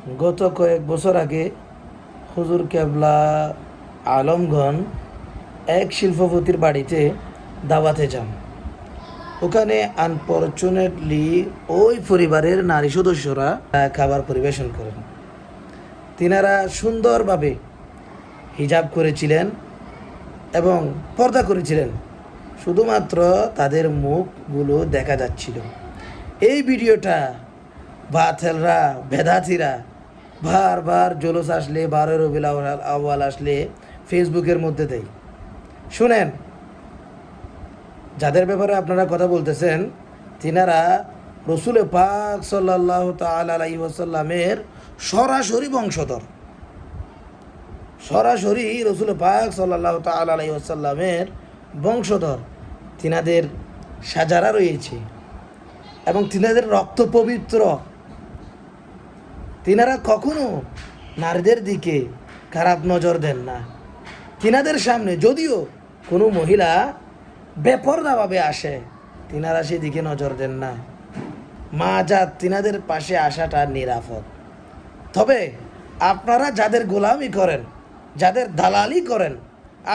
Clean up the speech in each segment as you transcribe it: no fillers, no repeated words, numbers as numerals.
গত কয়েক বছর আগে হুজুর কেবলা আলমগণ এক শিল্পপতির বাড়িতে দাওয়াতে যান। ওখানে আনফরচুনেটলি ওই পরিবারের নারী সদস্যরা খাবার পরিবেশন করেন। তিনারা সুন্দরভাবে হিজাব করেছিলেন এবং পর্দা করেছিলেন, শুধুমাত্র তাদের মুখগুলো দেখা যাচ্ছিল। এই ভিডিওটা বাতেলরা, বেদাতিরা বারবার জলুস আসলে, 12 রবিউল আউয়াল আসলে ফেসবুকের মধ্যে দেয়। শুনেন, যাদের ব্যাপারে আপনারা কথা বলতেছেন তিনারা রসুল পাক সাল্লাল্লাহু তাআলা আলাইহি ওয়াসাল্লামের সরাসরি বংশধর। সরাসরি রসুল পাক সাল্লাল্লাহু তাআলা আলাইহি ওয়াসাল্লামের বংশধর। তিনাদের সাজারা রয়েছে এবং তিনাদের রক্ত পবিত্র। তিনারা কখনো নারীদের দিকে খারাপ নজর দেন না। তিনাদের সামনে যদিও কোনো মহিলা বেপরদাভাবে আসে, তিনারা সেদিকে নজর দেন না। মা জাত তিনাদের পাশে আসাটা নিরাপদ। তবে আপনারা যাদের গোলামি করেন, যাদের দালালি করেন,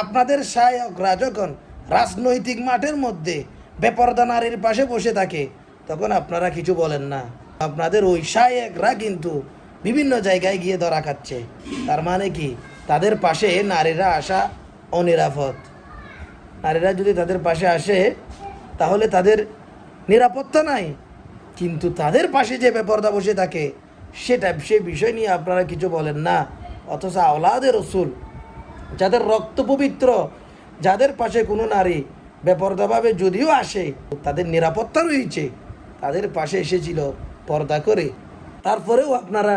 আপনাদের শায়করা যখন রাজনৈতিক মাঠের মধ্যে বেপরদা নারীর পাশে বসে থাকে, তখন আপনারা কিছু বলেন না। আপনাদের ওই শায়করা কিন্তু বিভিন্ন জায়গায় গিয়ে ধরা খাচ্ছে। তার মানে কি, তাদের পাশে নারীরা আসা অনিরাপদ। নারীরা যদি তাদের পাশে আসে তাহলে তাদের নিরাপত্তা নাই, কিন্তু তাদের পাশে যে বেপরদা বসে থাকে সে বিষয় নিয়ে আপনারা কিছু বলেন না। অথচ আওলাদে রসুল, যাদের রক্ত পবিত্র, যাদের পাশে কোনো নারী বেপরদাভাবে যদিও আসে, তাদের নিরাপত্তা রয়েছে, তাদের পাশে এসেছিল পর্দা করে। তারপরেও আপনারা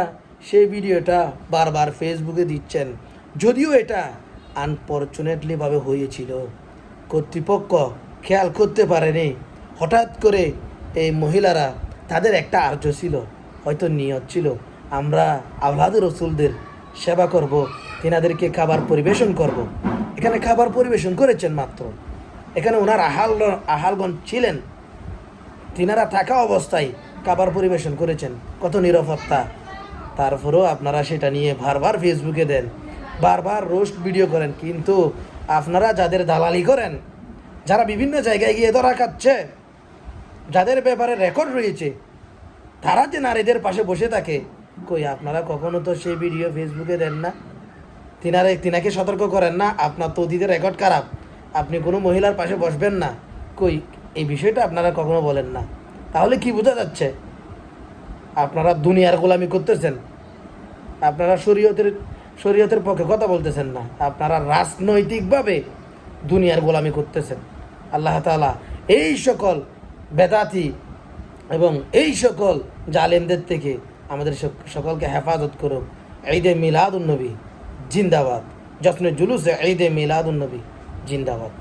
সেই ভিডিওটা বারবার ফেসবুকে দিচ্ছেন, যদিও এটা আনফরচুনেটলিভাবে হয়েছিল। কর্তৃপক্ষ খেয়াল করতে পারেনি। হঠাৎ করে এই মহিলারা, তাদের একটা আর্য ছিল, হয়তো নিয়ত ছিল আমরা আওলাদে রসুলদের সেবা করব, তিনাদেরকে খাবার পরিবেশন করব। এখানে খাবার পরিবেশন করেছেন মাত্র, এখানে ওনার আহালগণ ছিলেন, তিনারা থাকা অবস্থায় খাবার পরিবেশন করেছেন। কত নিরাপত্তা! তারপরেও আপনারা সেটা নিয়ে বারবার ফেসবুকে দেন, বারবার রোস্ট ভিডিও করেন। কিন্তু আপনারা যাদের দালালি করেন, যারা বিভিন্ন জায়গায় গিয়ে ধরা খাচ্ছে, যাদের ব্যাপারে রেকর্ড রয়েছে, তারা যে নারীদের পাশে বসে থাকে, কই আপনারা কখনো তো সেই ভিডিও ফেসবুকে দেন না। তিনাকে সতর্ক করেন না, আপনার তো অতীতের রেকর্ড খারাপ, আপনি কোনো মহিলার পাশে বসবেন না। কই এই বিষয়টা আপনারা কখনো বলেন না। তাহলে কি বোঝা যাচ্ছে? আপনারা দুনিয়ার গোলামি করতেছেন, আপনারা শরীয়তের পক্ষে কথা বলতেছেন না, আপনারা রাজনৈতিকভাবে দুনিয়ার গোলামি করতেছেন। আল্লাহ তাআলা এই সকল বেদাতি এবং এই সকল জালেমদের থেকে আমাদের সকলকে হেফাজত করুক। ঈদে মিলাদুন নবী জিন্দাবাদ। জশ্নে জুলুসে ঈদে মিলাদুন নবী জিন্দাবাদ।